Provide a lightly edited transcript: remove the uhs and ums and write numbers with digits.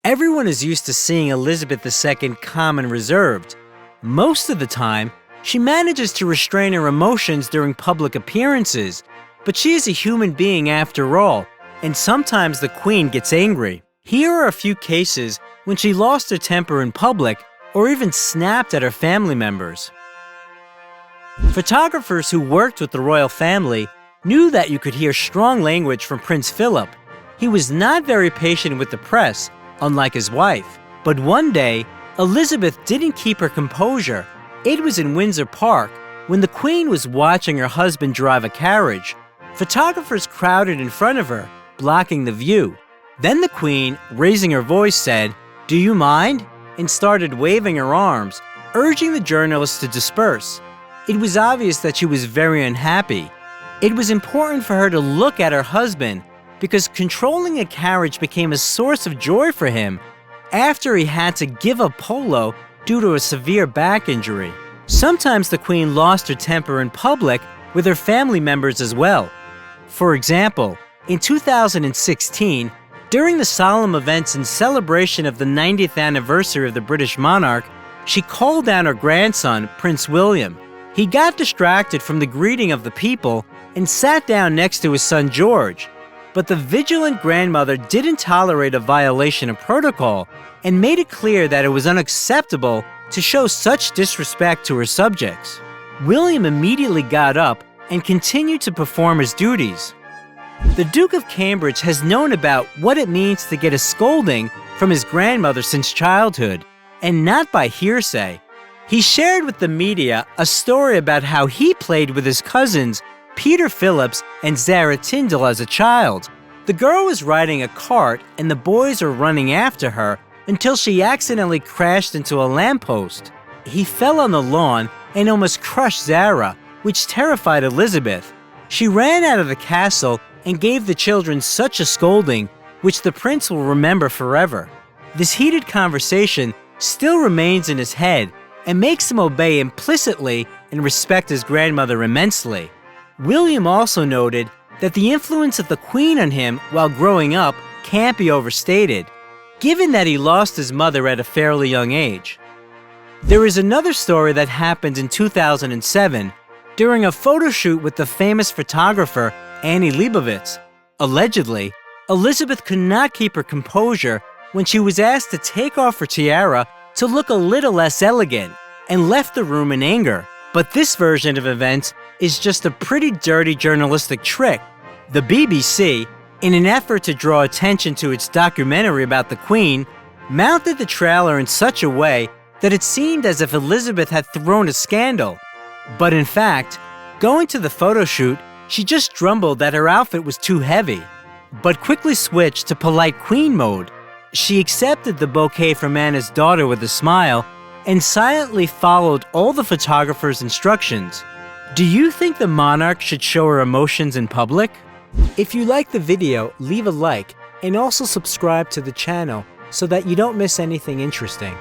Everyone is used to seeing Elizabeth II calm and reserved. Most of the time, she manages to restrain her emotions during public appearances, but she is a human being after all, and sometimes the Queen gets angry. Here are a few cases when she lost her temper in public or even snapped at her family members. Photographers who worked with the royal family knew that you could hear strong language from Prince Philip. He was not very patient with the press, unlike his wife. But one day, Elizabeth didn't keep her composure. It was in Windsor Park when the Queen was watching her husband drive a carriage. Photographers crowded in front of her, blocking the view. Then the Queen, raising her voice, said, "Do you mind?" and started waving her arms, urging the journalists to disperse. It was obvious that she was very unhappy. It was important for her to look at her husband because controlling a carriage became a source of joy for him after he had to give up polo due to a severe back injury. Sometimes the Queen lost her temper in public with her family members as well. For example, in 2016, during the solemn events in celebration of the 90th anniversary of the British monarch, she called down her grandson, Prince William. He got distracted from the greeting of the people and sat down next to his son George. But the vigilant grandmother didn't tolerate a violation of protocol and made it clear that it was unacceptable to show such disrespect to her subjects. William immediately got up and continued to perform his duties. The Duke of Cambridge has known about what it means to get a scolding from his grandmother since childhood, and not by hearsay. He shared with the media a story about how he played with his cousins, Peter Phillips and Zara Tyndall, as a child. The girl was riding a cart and the boys were running after her until she accidentally crashed into a lamppost. He fell on the lawn and almost crushed Zara, which terrified Elizabeth. She ran out of the castle and gave the children such a scolding, which the prince will remember forever. This heated conversation still remains in his head and makes him obey implicitly and respect his grandmother immensely. William also noted that the influence of the Queen on him while growing up can't be overstated, given that he lost his mother at a fairly young age. There is another story that happened in 2007 during a photo shoot with the famous photographer Annie Leibovitz. Allegedly, Elizabeth could not keep her composure when she was asked to take off her tiara to look a little less elegant and left the room in anger. But this version of events is just a pretty dirty journalistic trick. The BBC, in an effort to draw attention to its documentary about the Queen, mounted the trailer in such a way that it seemed as if Elizabeth had thrown a scandal. But in fact, going to the photo shoot, she just grumbled that her outfit was too heavy, but quickly switched to polite Queen mode. She accepted the bouquet from Anna's daughter with a smile and silently followed all the photographer's instructions. Do you think the monarch should show her emotions in public? If you like the video, leave a like and also subscribe to the channel so that you don't miss anything interesting.